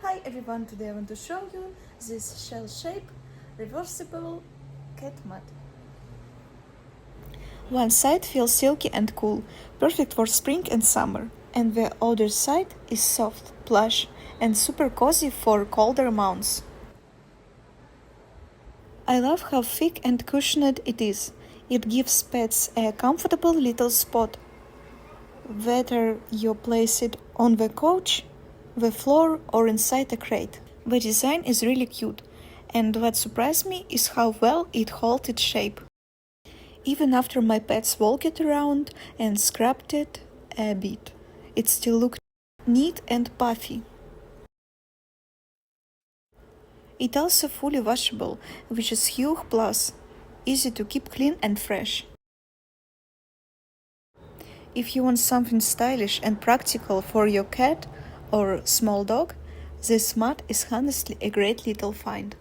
Hi everyone, today I want to show you this shell shape reversible cat mat. One side feels silky and cool, perfect for spring and summer, and the other side is soft, plush, and super cozy for colder months. I love how thick and cushioned it is. It gives pets a comfortable little spot, whether you place it on the couch, the floor, or inside a crate. The design is really cute, and what surprised me is how well it holds its shape. Even after my pets walked it around and scrubbed it a bit, it still looked neat and puffy. It's also fully washable, which is huge plus, easy to keep clean and fresh. If you want something stylish and practical for your cat or small dog, this mat is honestly a great little find.